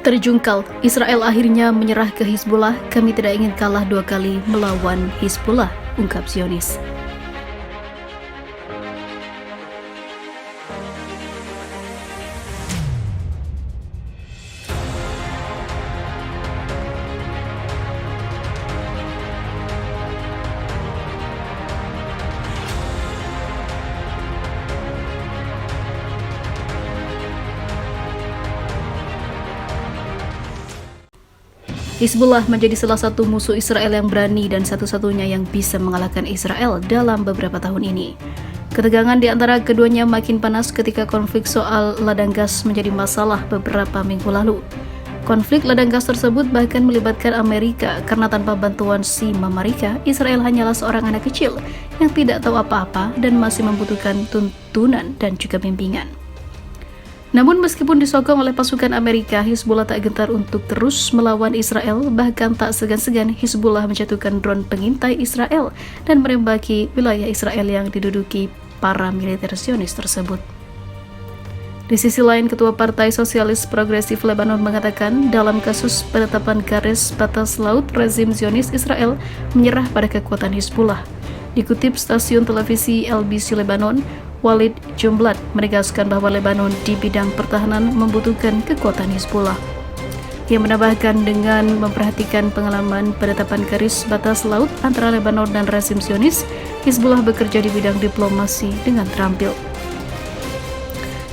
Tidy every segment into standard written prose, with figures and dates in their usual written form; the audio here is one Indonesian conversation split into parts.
Terjungkal, Israel akhirnya menyerah ke Hizbullah. Kami tidak ingin kalah dua kali melawan Hizbullah, ungkap Zionis. Hizbullah menjadi salah satu musuh Israel yang berani dan satu-satunya yang bisa mengalahkan Israel dalam beberapa tahun ini. Ketegangan di antara keduanya makin panas ketika konflik soal ladang gas menjadi masalah beberapa minggu lalu. Konflik ladang gas tersebut bahkan melibatkan Amerika karena tanpa bantuan si Mamarika, Israel hanyalah seorang anak kecil yang tidak tahu apa-apa dan masih membutuhkan tuntunan dan juga bimbingan. Namun meskipun disokong oleh pasukan Amerika, Hizbullah tak gentar untuk terus melawan Israel, bahkan tak segan-segan Hizbullah menjatuhkan drone pengintai Israel dan merembaki wilayah Israel yang diduduki para militer Zionis tersebut. Di sisi lain, Ketua Partai Sosialis Progresif Lebanon mengatakan dalam kasus penetapan garis batas laut, rezim Zionis Israel menyerah pada kekuatan Hizbullah. Dikutip stasiun televisi LBC Lebanon, Walid Jumblat menegaskan bahwa Lebanon di bidang pertahanan membutuhkan kekuatan Hizbullah. Ia menambahkan dengan memperhatikan pengalaman penetapan garis batas laut antara Lebanon dan rezim Zionis, Hizbullah bekerja di bidang diplomasi dengan terampil.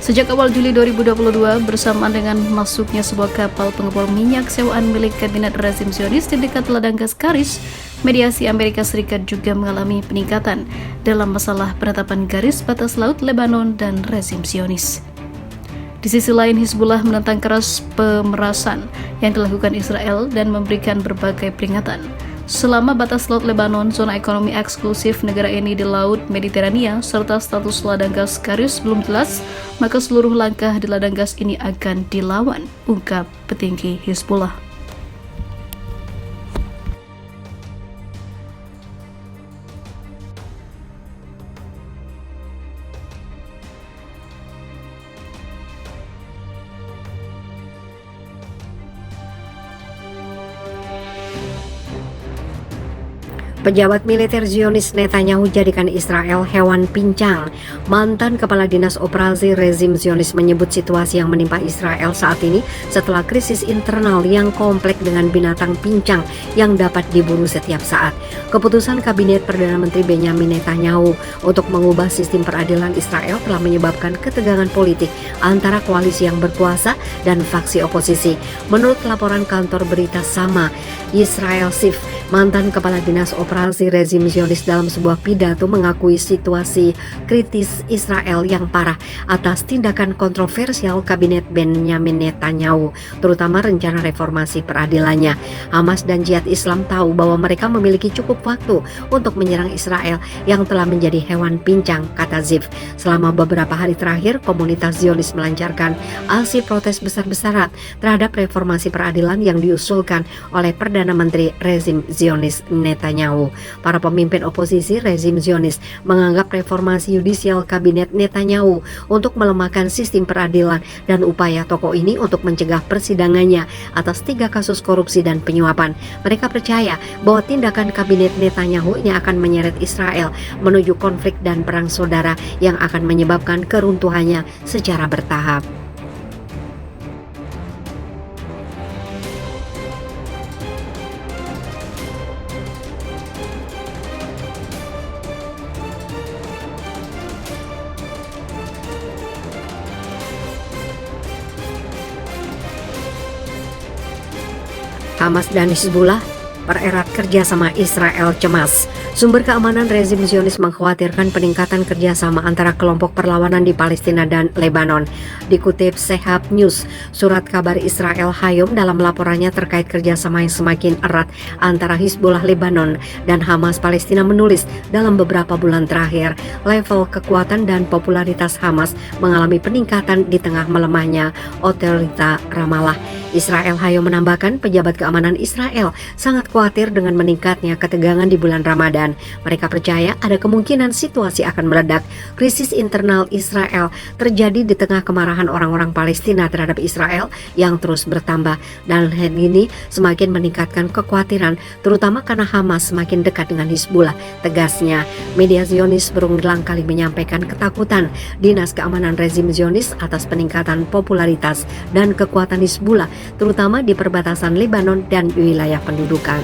Sejak awal Juli 2022, bersamaan dengan masuknya sebuah kapal pengepul minyak sewaan milik kabinet rezim Zionis di dekat ladang gas Karis, mediasi Amerika Serikat juga mengalami peningkatan dalam masalah penetapan garis batas laut Lebanon dan rezim Zionis. Di sisi lain, Hizbullah menentang keras pemerasan yang dilakukan Israel dan memberikan berbagai peringatan. Selama batas laut Lebanon, zona ekonomi eksklusif negara ini di Laut Mediterania, serta status ladang gas Karis belum jelas, maka seluruh langkah di ladang gas ini akan dilawan, ungkap petinggi Hizbullah. Pejabat militer Zionis Netanyahu jadikan Israel hewan pincang. Mantan Kepala Dinas Operasi rezim Zionis menyebut situasi yang menimpa Israel saat ini setelah krisis internal yang kompleks dengan binatang pincang yang dapat diburu setiap saat. Keputusan Kabinet Perdana Menteri Benjamin Netanyahu untuk mengubah sistem peradilan Israel telah menyebabkan ketegangan politik antara koalisi yang berkuasa dan faksi oposisi. Menurut laporan kantor berita sama, Israel Sif, mantan Kepala Dinas Operasi rezim Zionis, dalam sebuah pidato mengakui situasi kritis Israel yang parah atas tindakan kontroversial Kabinet Benjamin Netanyahu, terutama rencana reformasi peradilannya. Hamas dan Jihad Islam tahu bahwa mereka memiliki cukup waktu untuk menyerang Israel yang telah menjadi hewan pincang, kata Ziv. Selama beberapa hari terakhir, komunitas Zionis melancarkan aksi protes besar-besaran terhadap reformasi peradilan yang diusulkan oleh Perdana Menteri rezim Zionis Netanyahu. Para pemimpin oposisi rezim Zionis menganggap reformasi yudisial Kabinet Netanyahu untuk melemahkan sistem peradilan dan upaya tokoh ini untuk mencegah persidangannya atas 3 kasus korupsi dan penyuapan. Mereka percaya bahwa tindakan Kabinet Netanyahu ini akan menyeret Israel menuju konflik dan perang saudara yang akan menyebabkan keruntuhannya secara bertahap. Hamas dan Hizbullah pererat kerjasama Israel cemas. Sumber keamanan rezim Zionis mengkhawatirkan peningkatan kerjasama antara kelompok perlawanan di Palestina dan Lebanon. Dikutip Sehab News, surat kabar Israel Hayom dalam laporannya terkait kerjasama yang semakin erat antara Hizbullah Lebanon dan Hamas Palestina menulis, dalam beberapa bulan terakhir, level kekuatan dan popularitas Hamas mengalami peningkatan di tengah melemahnya otorita Ramallah. Israel Hayom menambahkan pejabat keamanan Israel sangat khawatir dengan meningkatnya ketegangan di bulan Ramadan dan mereka percaya ada kemungkinan situasi akan meledak. Krisis internal Israel terjadi di tengah kemarahan orang-orang Palestina terhadap Israel yang terus bertambah, dan hal ini semakin meningkatkan kekhawatiran terutama karena Hamas semakin dekat dengan Hizbullah. Tegasnya, media Zionis berulang kali menyampaikan ketakutan Dinas Keamanan rezim Zionis atas peningkatan popularitas dan kekuatan Hizbullah terutama di perbatasan Lebanon dan wilayah pendudukan.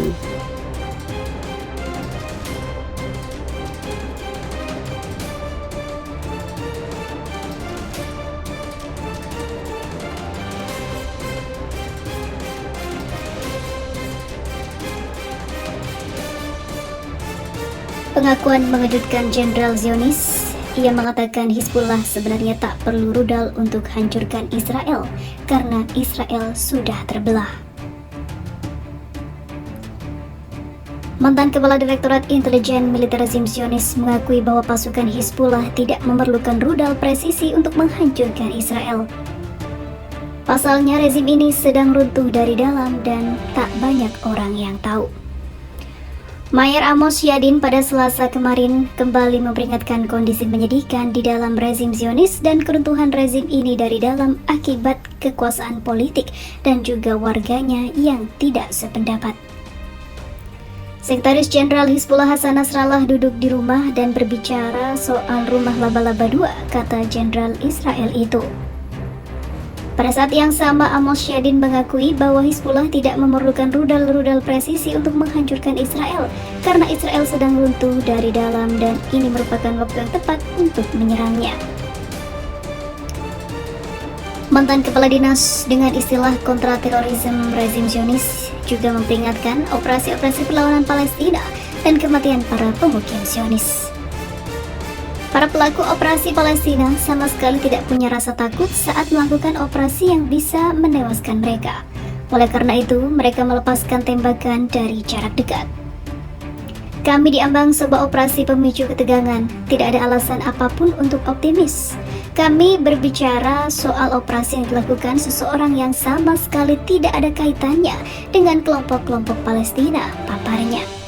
Pengakuan mengejutkan Jenderal Zionis. Ia mengatakan Hizbullah sebenarnya tak perlu rudal untuk hancurkan Israel karena Israel sudah terbelah. Mantan Kepala Direktorat Intelijen Militer Rezim Zionis mengakui bahwa pasukan Hizbullah tidak memerlukan rudal presisi untuk menghancurkan Israel. Pasalnya rezim ini sedang runtuh dari dalam dan tak banyak orang yang tahu. Mayor Amos Yadin pada Selasa kemarin kembali memperingatkan kondisi menyedihkan di dalam rezim Zionis dan keruntuhan rezim ini dari dalam akibat kekuasaan politik dan juga warganya yang tidak sependapat. Sekretaris Jenderal Hizbullah Hasan Nasrallah duduk di rumah dan berbicara soal rumah laba-laba 2, kata Jenderal Israel itu. Pada saat yang sama, Amos Yadin mengakui bahwa Hizbullah tidak memerlukan rudal-rudal presisi untuk menghancurkan Israel karena Israel sedang runtuh dari dalam dan ini merupakan waktu yang tepat untuk menyerangnya. Mantan Kepala Dinas dengan istilah kontraterorisme rezim Zionis juga memperingatkan operasi-operasi perlawanan Palestina dan kematian para pemukim Zionis. Para pelaku operasi Palestina sama sekali tidak punya rasa takut saat melakukan operasi yang bisa menewaskan mereka. Oleh karena itu, mereka melepaskan tembakan dari jarak dekat. Kami diambang sebuah operasi pemicu ketegangan. Tidak ada alasan apapun untuk optimis. Kami berbicara soal operasi yang dilakukan seseorang yang sama sekali tidak ada kaitannya dengan kelompok-kelompok Palestina, paparnya.